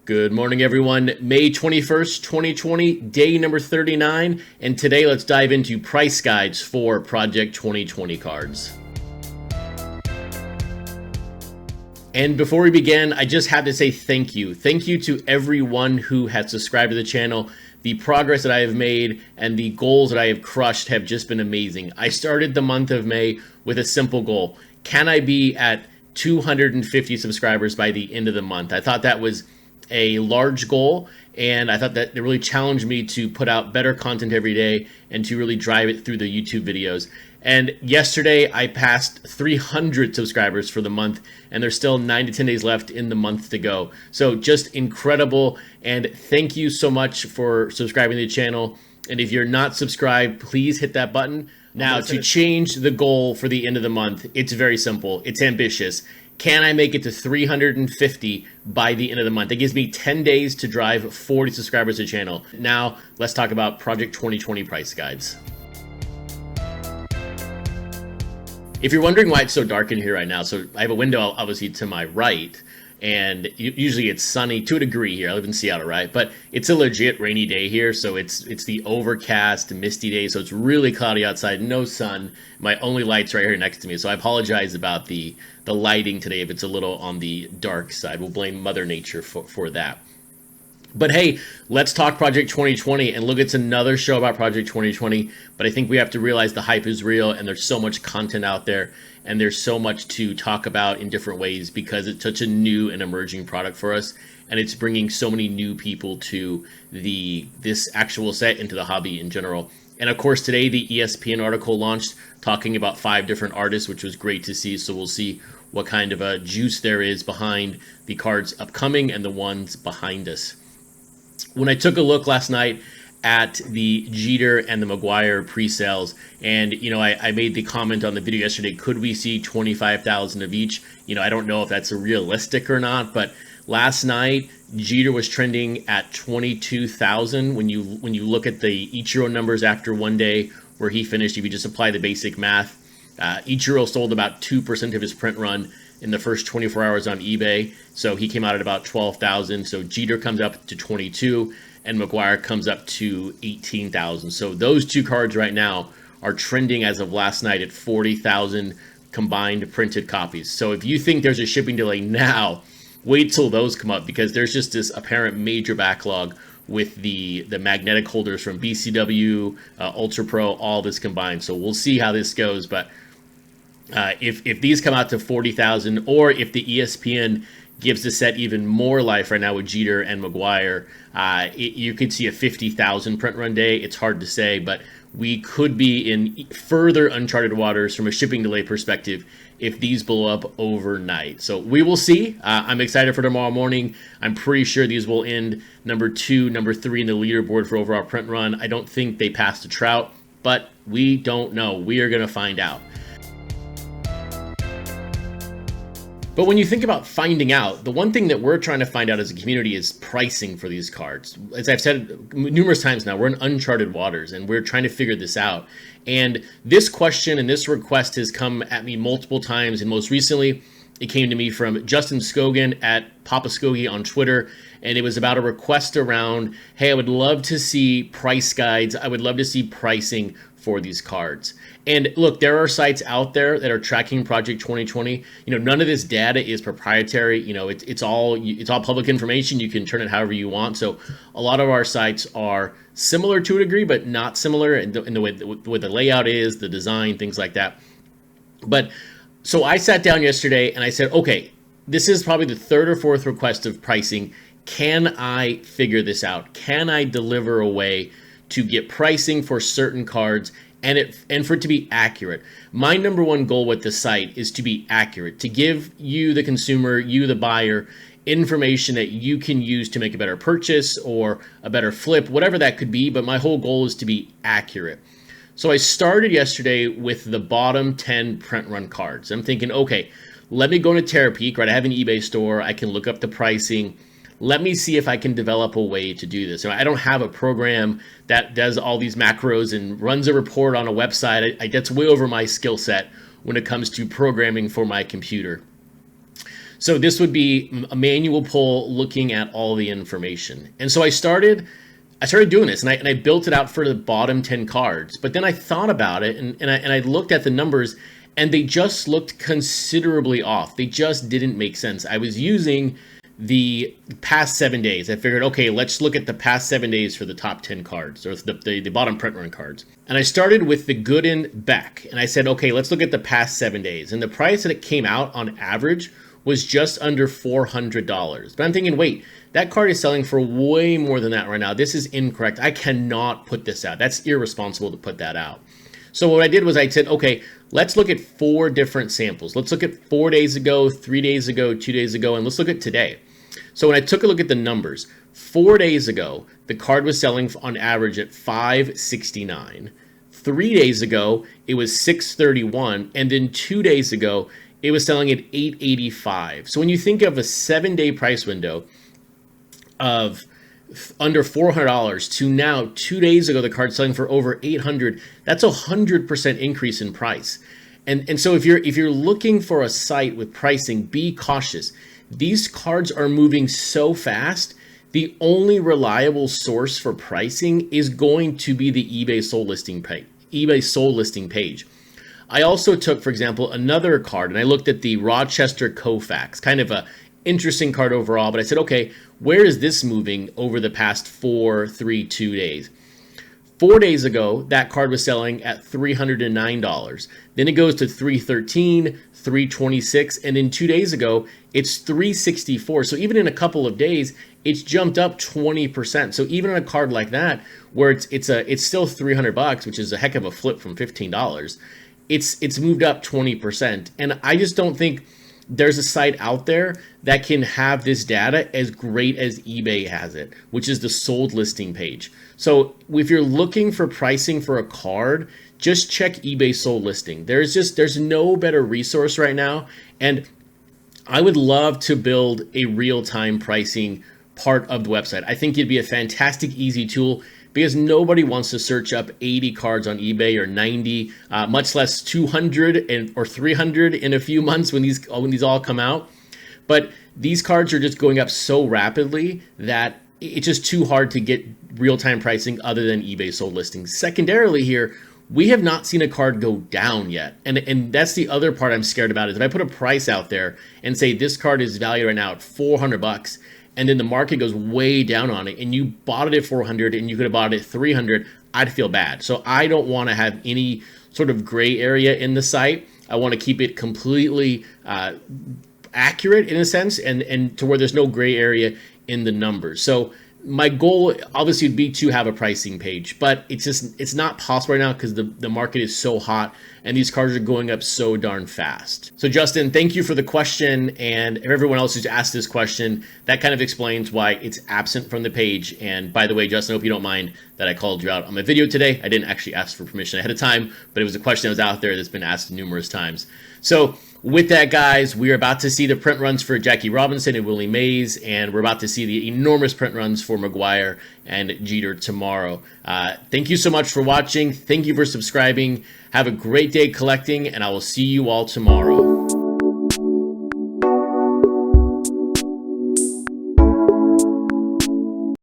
Good morning, everyone. May 21st, 2020, day number 39. And today let's dive into price guides for Project 2020 cards. And before we begin, I just have to say thank you. Thank you to everyone who has subscribed to the channel. The progress that I have made and the goals that I have crushed have just been amazing. I started the month of May with a simple goal. Can I be at 250 subscribers by the end of the month? I thought that was a large goal, and I thought that it really challenged me to put out better content every day and to really drive it through the YouTube videos. And yesterday I passed 300 subscribers for the month, and there's still 9 to 10 days left in the month to go. So just incredible, and thank you so much for subscribing to the channel. And if you're not subscribed, please hit that button. Now, to change the goal for the end of the month, it's very simple. It's ambitious. Can I make it to 350 by the end of the month? That gives me 10 days to drive 40 subscribers to the channel. Now, let's talk about Project 2020 price guides. If you're wondering why it's so dark in here right now, so I have a window obviously to my right, and usually it's sunny to a degree here. I live in Seattle, right? But it's a legit rainy day here, so it's the overcast, misty day, so it's really cloudy outside, no sun. My only light's right here next to me, so I apologize about the lighting today if it's a little on the dark side. We'll blame Mother Nature for that. But hey, let's talk Project 2020, and look, it's another show about Project 2020, but I think we have to realize the hype is real, and there's so much content out there, and there's so much to talk about in different ways because it's such a new and emerging product for us, and it's bringing so many new people to this actual set, into the hobby in general. And of course, today the ESPN article launched talking about 5 different artists, which was great to see, so we'll see what kind of a juice there is behind the cards upcoming and the ones behind us. When I took a look last night at the Jeter and the Maguire pre-sales, and I made the comment on the video yesterday, could we see 25,000 of each? I don't know if that's realistic or not, but last night Jeter was trending at 22,000. When you look at the Ichiro numbers after one day where he finished, if you just apply the basic math, Ichiro sold about 2% of his print run in the first 24 hours on eBay, so he came out at about 12,000. So Jeter comes up to 22, and Maguire comes up to 18,000. So those two cards right now are trending as of last night at 40,000 combined printed copies. So if you think there's a shipping delay now, wait till those come up, because there's just this apparent major backlog with the magnetic holders from BCW, Ultra Pro, all this combined. So we'll see how this goes, but if these come out to 40,000, or if the ESPN gives the set even more life right now with Jeter and Maguire, you could see a 50,000 print run day. It's hard to say, but we could be in further uncharted waters from a shipping delay perspective if these blow up overnight. So we will see. I'm excited for tomorrow morning. I'm pretty sure these will end number 2, number 3 in the leaderboard for overall print run. I don't think they passed a Trout, but we don't know. We are going to find out. But when you think about finding out, the one thing that we're trying to find out as a community is pricing for these cards. As I've said numerous times now, we're in uncharted waters, and we're trying to figure this out. And this question and this request has come at me multiple times, and most recently, it came to me from Justin Scogan at Papa Skogie on Twitter, and it was about a request around, hey, I would love to see price guides. I would love to see pricing for these cards. And look, there are sites out there that are tracking Project 2020. None of this data is proprietary. It's all public information. You can turn it however you want. So a lot of our sites are similar to a degree, but not similar in the way the layout is, the design, things like that. But so I sat down yesterday and I said, okay, this is probably the 3rd or 4th request of pricing. Can I figure this out? Can I deliver a way to get pricing for certain cards and for it to be accurate? My number one goal with the site is to be accurate, to give you, the consumer, you, the buyer, information that you can use to make a better purchase or a better flip, whatever that could be. But my whole goal is to be accurate. So I started yesterday with the bottom 10 print run cards. I'm thinking, okay, let me go into Terapeak, right? I have an eBay store. I can look up the pricing. Let me see if I can develop a way to do this. I don't have a program that does all these macros and runs a report on a website. That's way over my skill set when it comes to programming for my computer. So this would be a manual pull looking at all the information. And so I started doing this, and I built it out for the bottom 10 cards. But then I thought about it, and I looked at the numbers, and they just looked considerably off. They just didn't make sense. I was using the past 7 days. I figured, okay, let's look at the past 7 days for the top 10 cards, or the bottom print run cards. And I started with the Gooden Beck, and I said, okay, let's look at the past 7 days. And the price that it came out on average was just under $400. But I'm thinking, wait, that card is selling for way more than that right now. This is incorrect. I cannot put this out. That's irresponsible to put that out. So what I did was I said, okay, let's look at 4 different samples. Let's look at 4 days ago, 3 days ago, 2 days ago, and let's look at today. So when I took a look at the numbers, 4 days ago, the card was selling on average at $569. 3 days ago, it was $631. And then 2 days ago, it was selling at $885. So when you think of a 7-day price window of under $400 to now 2 days ago, the card's selling for over $800, that's a 100% increase in price. And so if you're looking for a site with pricing, be cautious. These cards are moving so fast. The only reliable source for pricing is going to be the eBay sold listing page. I also took, for example, another card, and I looked at the Rochester Koufax, kind of a interesting card overall, but I said, okay, where is this moving over the past 4, 3, 2 days? 4 days ago, that card was selling at $309. Then it goes to $313, $326, and then 2 days ago, it's $364. So even in a couple of days, it's jumped up 20%. So even on a card like that, where it's still $300, which is a heck of a flip from $15, it's moved up 20%. And I just don't think there's a site out there that can have this data as great as eBay has it, which is the sold listing page. So if you're looking for pricing for a card, just check eBay sold listing. There's no better resource right now. And I would love to build a real-time pricing part of the website. I think it'd be a fantastic, easy tool, because nobody wants to search up 80 cards on eBay or 90, much less 200 or 300 in a few months when these all come out. But these cards are just going up so rapidly that it's just too hard to get real-time pricing other than eBay sold listings. Secondarily here, we have not seen a card go down yet. And that's the other part I'm scared about, is if I put a price out there and say this card is valued right now at $400, and then the market goes way down on it, and you bought it at $400 and you could have bought it at $300, I'd feel bad. So I don't want to have any sort of gray area in the site. I want to keep it completely accurate in a sense, and to where there's no gray area in the numbers. So my goal obviously would be to have a pricing page, but it's not possible right now because the market is so hot and these cards are going up so darn fast. So Justin, thank you for the question, and everyone else who's asked this question. That kind of explains why it's absent from the page. And by the way, Justin, I hope you don't mind that I called you out on my video today. I didn't actually ask for permission ahead of time, but it was a question that was out there that's been asked numerous times. So with that, guys, we are about to see the print runs for Jackie Robinson and Willie Mays, and we're about to see the enormous print runs for McGuire and Jeter tomorrow. Thank you so much for watching. Thank you for subscribing. Have a great day collecting, and I will see you all tomorrow.